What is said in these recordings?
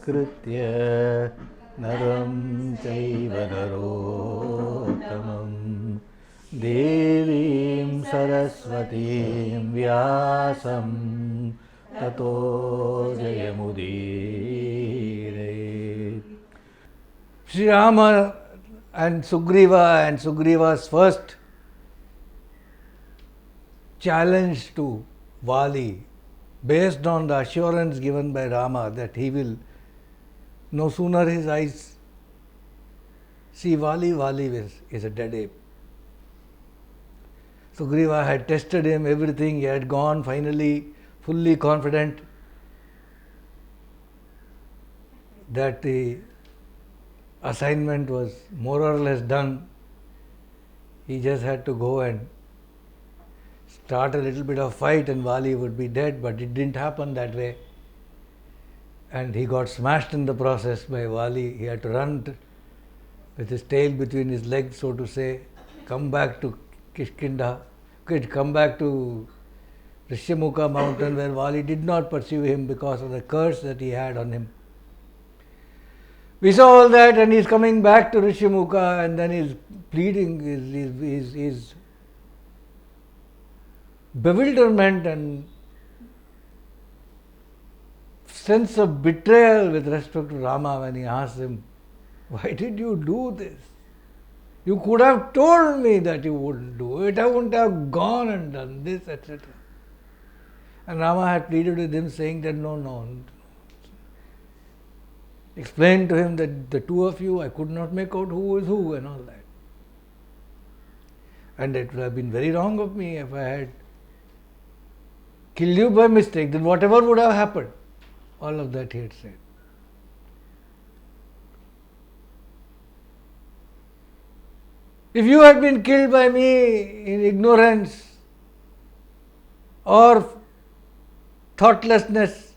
नमस्कृत्य नरं चैव नरोत्तमं देवीं सरस्वतीं व्यासं ततो जयमुदीरयेत्. Sri Rama and Sugriva's first challenge to Vali, based on the assurance given by Rama that he will no sooner his eyes see Vali is a dead ape. Sugriva had tested him, everything, he had gone finally fully confident that the assignment was more or less done. He just had to go and start a little bit of fight and Vali would be dead, but it didn't happen that way. And he got smashed in the process by Vali. He had to run with his tail between his legs, so to say, come back to Kishkindha, come back to Rishyamukha mountain where Vali did not pursue him because of the curse that he had on him. We saw all that and he's coming back to Rishyamukha and then he's pleading, his bewilderment and sense of betrayal with respect to Rama when he asked him, why did you do this? You could have told me that you wouldn't do it. I wouldn't have gone and done this, etc. And Rama had pleaded with him saying that no. Explained to him that the two of you, I could not make out who is who and all that. And it would have been very wrong of me if I had killed you by mistake, then whatever would have happened. All of that he had said. If you had been killed by me in ignorance or thoughtlessness,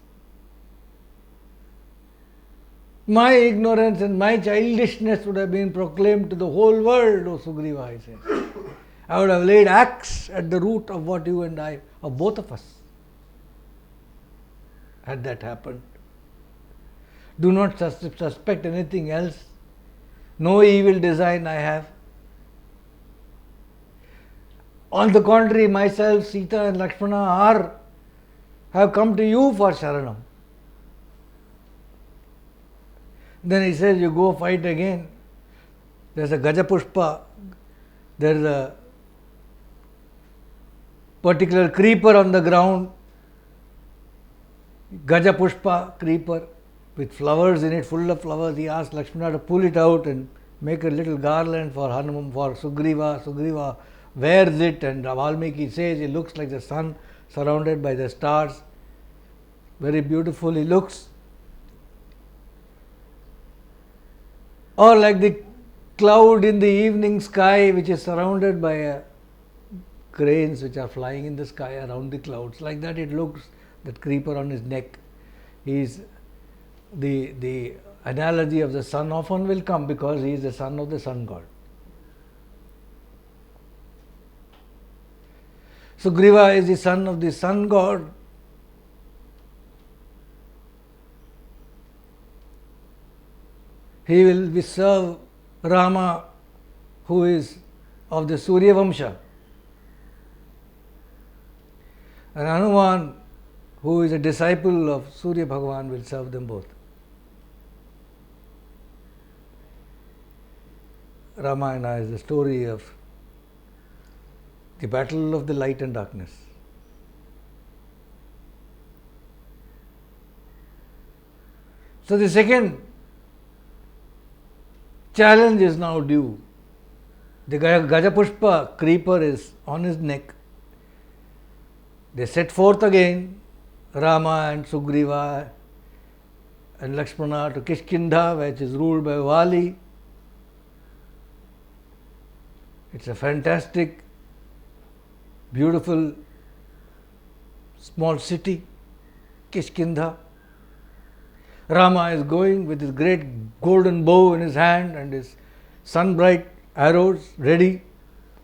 my ignorance and my childishness would have been proclaimed to the whole world, O Sugriva, I said. I would have laid axe at the root of what you and I, of both of us, had that happened. Do not suspect anything else. No evil design I have. On the contrary, myself, Sita and Lakshmana have come to you for Sharanam. Then he says, you go fight again. There's a Gajapushpa, there's a particular creeper on the ground, Gajapushpa creeper with flowers in it, full of flowers. He asked Lakshmana to pull it out and make a little garland for Hanuman, for Sugriva. Sugriva wears it and Valmiki says it looks like the sun surrounded by the stars. Very beautiful he looks. Or like the cloud in the evening sky which is surrounded by cranes which are flying in the sky around the clouds. Like that it looks, that creeper on his neck. He's the analogy of the sun often will come because he is the son of the sun god. Sugriva is the son of the sun god. He will serve Rama, who is of the Surya Vamsha, and Hanuman, who is a disciple of Surya Bhagavan, will serve them both. Ramayana is the story of the battle of the light and darkness. So the second challenge is now due. The Gajapushpa creeper is on his neck. They set forth again, Rama and Sugriva and Lakshmana, to Kishkindha, which is ruled by Vali. It's a fantastic, beautiful, small city, Kishkindha. Rama is going with his great golden bow in his hand and his sun-bright arrows ready,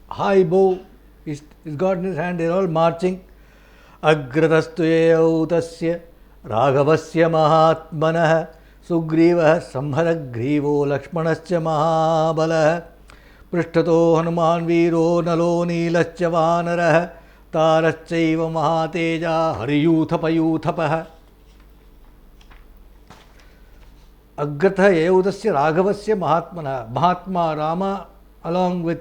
high bow he's got in his hand. They're all marching. Agratastu tasya Raghavasya Mahatmanah Sugriva Samharagrivo Lakshmanascha Mahabala Prishtato Hanuman Viro Nalo Neelascha Vanara Tarachaiva Mahateja Hariyuthapayuthapah Agratha Yayudasya Raghavasya Mahatmana Mahatma Rama along with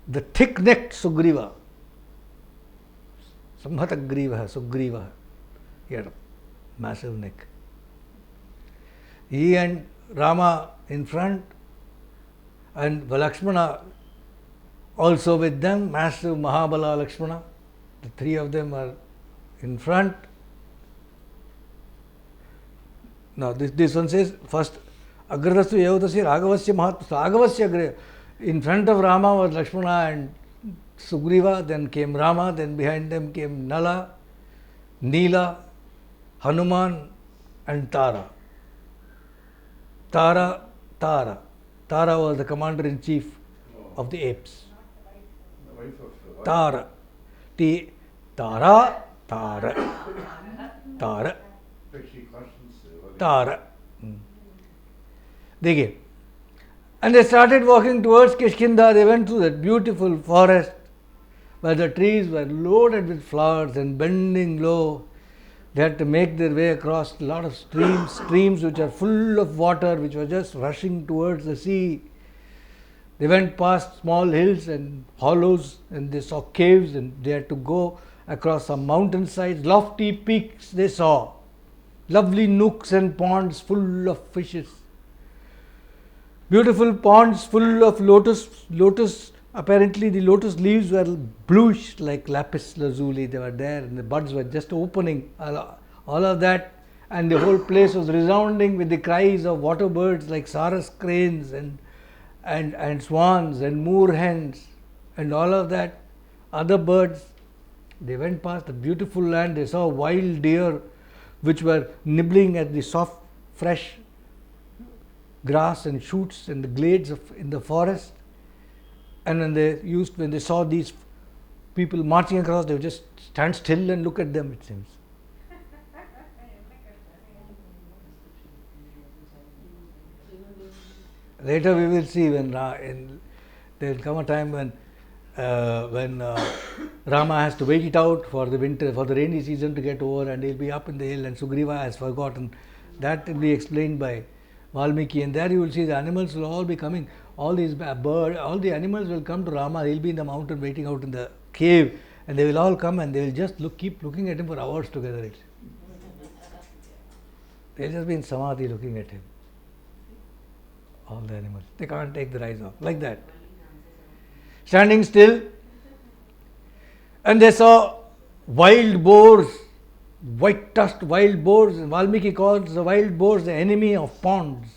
the thick-necked Sugriva Samhatagriva Sugriva, he had a massive neck. He and Rama in front and Lakshmana also with them, massive Mahabala Lakshmana. The three of them are in front. Now this one says first Agradastu Yavadasya Raghavasya Mahatma. Raghavasya in front of Rama was Lakshmana and Sugriva, then came Rama, then behind them came Nala, Neela, Hanuman and Tara. Tara was the commander-in-chief of the apes. The wife of Tara. Tara. But she questions Tara. They came. And they started walking towards Kishkindha. They went through that beautiful forest where the trees were loaded with flowers and bending low. They had to make their way across a lot of streams which are full of water, which were just rushing towards the sea. They went past small hills and hollows and they saw caves and they had to go across some mountainsides, lofty peaks they saw, lovely nooks and ponds full of fishes. Beautiful ponds full of lotus. Apparently the lotus leaves were bluish like lapis lazuli. They were there and the buds were just opening. All of that, and the whole place was resounding with the cries of water birds like saras cranes and swans and moorhens and all of that. Other birds. They went past the beautiful land. They saw wild deer which were nibbling at the soft, fresh grass and shoots and the glades in the forest. And when they saw these people marching across, they would just stand still and look at them, it seems. Later we will see when there will come a time when Rama has to wait it out for the winter, for the rainy season to get over, and he'll be up in the hill, and Sugriva has forgotten. That will be explained by Valmiki, and there you will see the animals will all be coming. All these birds, all the animals will come to Rama. He'll be in the mountain waiting out in the cave, and they will all come and they will just keep looking at him for hours together. They'll just be in samadhi looking at him. All the animals. They can't take their eyes off. Like that. Standing still. And they saw wild boars, white-tusked wild boars. Valmiki calls the wild boars the enemy of ponds.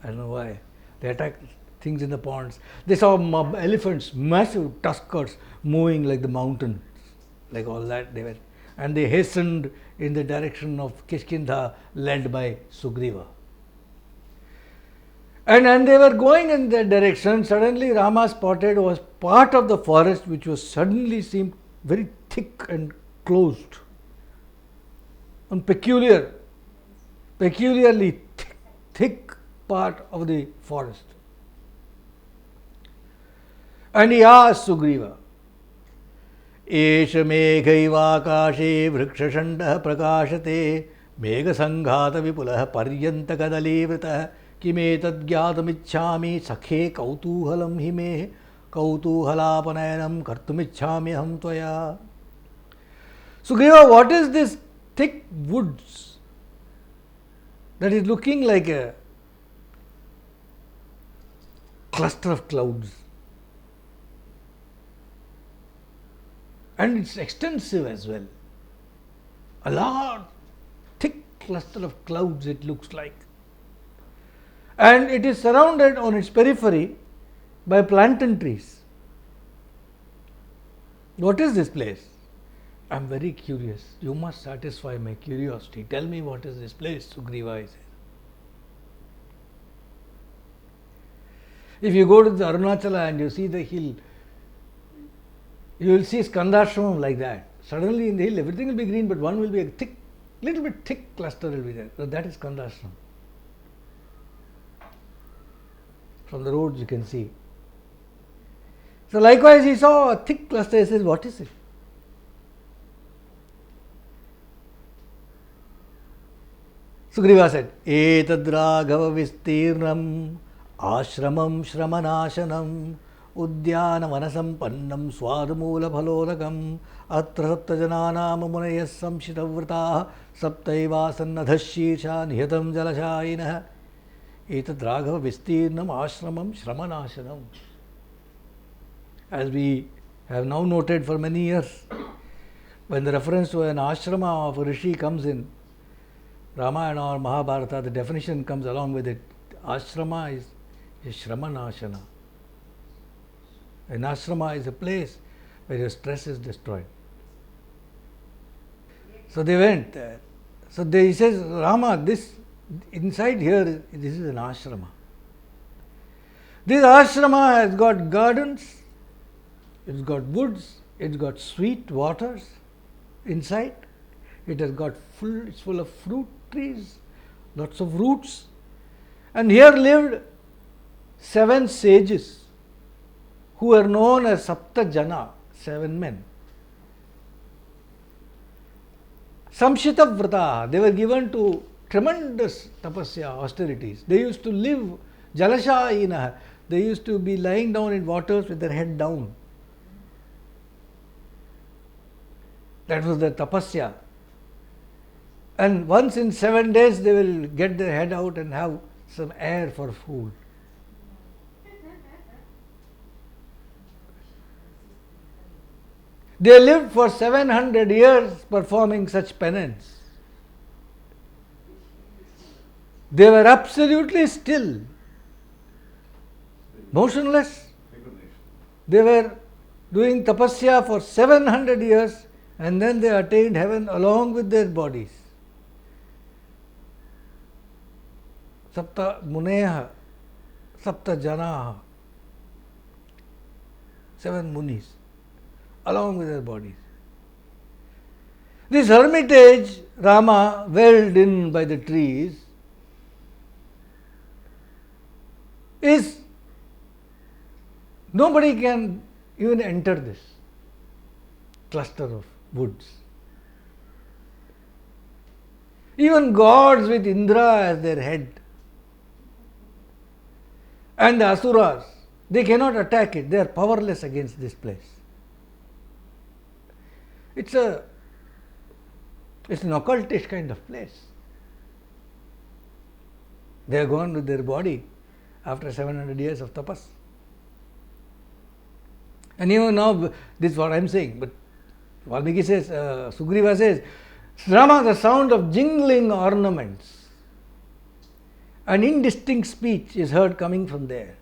I don't know why. They attack things in the ponds. They saw elephants, massive tuskers, moving like the mountains, like all that. And they hastened in the direction of Kishkindha, led by Sugriva. And they were going in that direction. Suddenly Rama spotted was part of the forest which was suddenly seemed very thick and closed. And peculiarly thick part of the forest. And he asked Sugriva, Esha meghaivaakashe vrikshashandah prakashate meghasanghata vipulah paryanta kadalivritah kimetad gyatamichhami sakhe kautuhalam hime kautuhalapanayanam kartumichhami aham tvaya. Sugriva, what is this thick woods that is looking like a cluster of clouds? And it's extensive as well. A large, thick cluster of clouds it looks like. And it is surrounded on its periphery by plantain trees. What is this place? I am very curious. You must satisfy my curiosity. Tell me what is this place, Sugriva says. If you go to the Arunachala and you see the hill, you will see Skandashramam like that. Suddenly in the hill everything will be green, but one will be a thick little bit thick cluster will be there. So that is Skandha ashram. From the roads you can see. So likewise he saw a thick cluster. He says, what is it? Sugriva said, Etadraghava vistirnam ashramam shramanashanam udyana vanasampannam swadamula phalodakam atra saptajananam munayas samshitavrataah saptaivasannadhashirsha nihatam jalashayinah Etadraghava vistirnam ashramam shramanashanam. As we have now noted for many years, when the reference to an ashrama of a rishi comes in Ramayana or Mahabharata, the definition comes along with it. Ashrama is shramanashana. An ashrama is a place where your stress is destroyed. So they went there. So he says, Rama, this inside here, this is an ashrama. This ashrama has got gardens, it's got woods, it's got sweet waters inside. It has got it's full of fruit trees, lots of roots. And here lived 7 sages who were known as Sapta Jana, 7 men. Samshita Vrata, they were given to tremendous tapasya, austerities. They used to live Jalashayinah, they used to be lying down in waters with their head down. That was their tapasya. And once in 7 days they will get their head out and have some air for food. They lived for 700 years performing such penance. They were absolutely still, motionless. They were doing tapasya for 700 years and then they attained heaven along with their bodies. Sapta Muneha, Sapta Janaha, 7 munis, along with their bodies. This hermitage, Rama, walled in by the trees, is nobody can even enter this cluster of woods. Even gods with Indra as their head and the asuras, they cannot attack it. They are powerless against this place. It's an occultish kind of place. They are gone with their body after 700 years of tapas. And even now, this is what I am saying, but Valmiki says, Sugriva says, Rama, the sound of jingling ornaments, an indistinct speech is heard coming from there,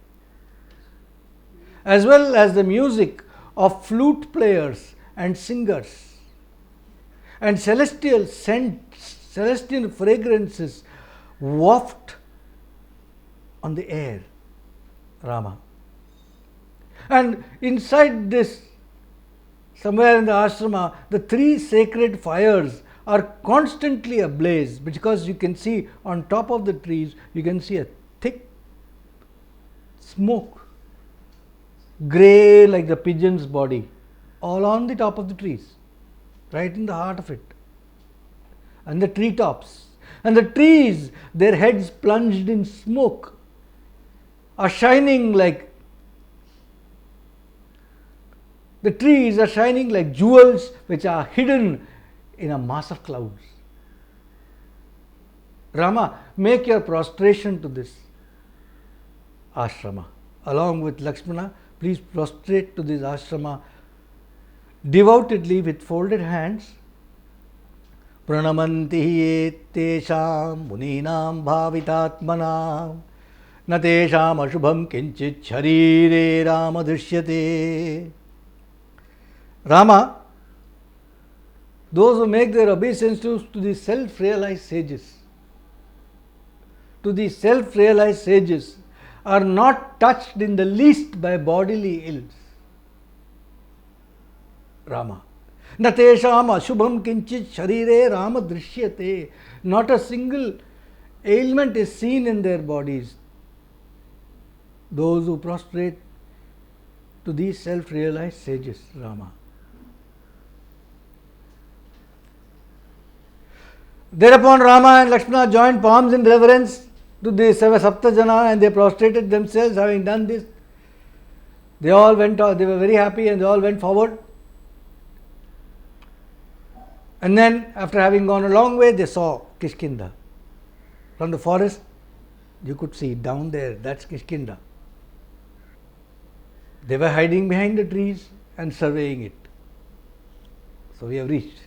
as well as the music of flute players and singers, and celestial scents, celestial fragrances waft on the air, Rama. And inside this, somewhere in the ashrama, the 3 sacred fires are constantly ablaze, because you can see on top of the trees, you can see a thick smoke, grey like the pigeon's body, all on the top of the trees, right in the heart of it, and the tree tops. And the trees, their heads plunged in smoke, are shining like the trees are shining like jewels which are hidden in a mass of clouds. Rama, make your prostration to this ashrama. Along with Lakshmana, please prostrate to this ashrama devoutedly with folded hands. Pranamanti tesham muninam bhavitatmanam natesham ashubham kinchit sharire Rama drishyate. Rama, those who make their obeisances to the self-realized sages, are not touched in the least by bodily ills. Rama, Natesham ashubham kinchit sharire Rama drishyate. Not a single ailment is seen in their bodies. Those who prostrate to these self-realized sages, Rama. Thereupon Rama and Lakshmana joined palms in reverence to the Saptajana, and they prostrated themselves. Having done this, they all went, they were very happy and they all went forward. And then, after having gone a long way, they saw Kishkindha. From the forest, you could see down there, that's Kishkindha. They were hiding behind the trees and surveying it. So we have reached.